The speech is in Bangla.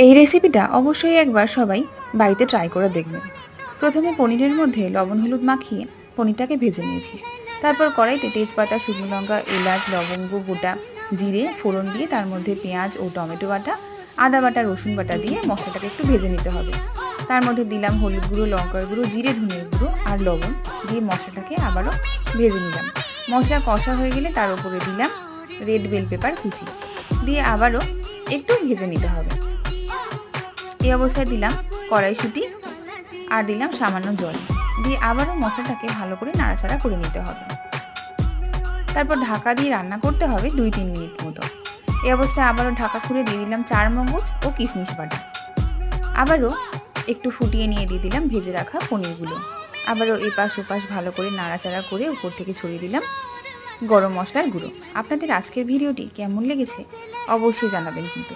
এই রেসিপিটা অবশ্যই একবার সবাই বাড়িতে ট্রাই করে দেখবেন। প্রথমে পনিরের মধ্যে লবণ হলুদ মাখিয়ে পনিরটাকে ভেজে নিয়েছি। তারপর কড়াইতে তেজপাতা, শুকনো লঙ্কা, এলাচ, লবঙ্গ, গোটা জিরে ফোড়ন দিয়ে তার মধ্যে পেঁয়াজ ও টমেটো বাটা, আদা বাটা, রসুন বাটা দিয়ে মশলাটাকে একটু ভেজে নিতে হবে। তার মধ্যে দিলাম হলুদ গুঁড়ো, লঙ্কার গুঁড়ো, জিরে ধনের গুঁড়ো আর লবণ দিয়ে মশলাটাকে আবারও ভেজে নিলাম। মশলা কষা হয়ে গেলে তার উপরে দিলাম রেড বেল পেপার কুচি দিয়ে আবারও একটু ভেজে নিতে হবে। এই অবস্থায় দিলাম কড়াইশুঁটি আর দিলাম সামান্য জল দিয়ে আবারও মশলাটাকে ভালো করে নাড়াচাড়া করে নিতে হবে। তারপর ঢাকা দিয়ে রান্না করতে হবে 2-3 মিনিট মতো। এই অবস্থায় আবারও ঢাকা খুলে দিয়ে দিলাম চারমগজ ও কিশমিশ বাটা। আবারও একটু ফুটিয়ে নিয়ে দিয়ে দিলাম ভেজে রাখা পনিরগুলো। আবারও এপাশ ওপাশ ভালো করে নাড়াচাড়া করে উপর থেকে ছড়িয়ে দিলাম গরম মশলার গুঁড়ো। আপনাদের আজকের ভিডিওটি কেমন লেগেছে অবশ্যই জানাবেন কিন্তু।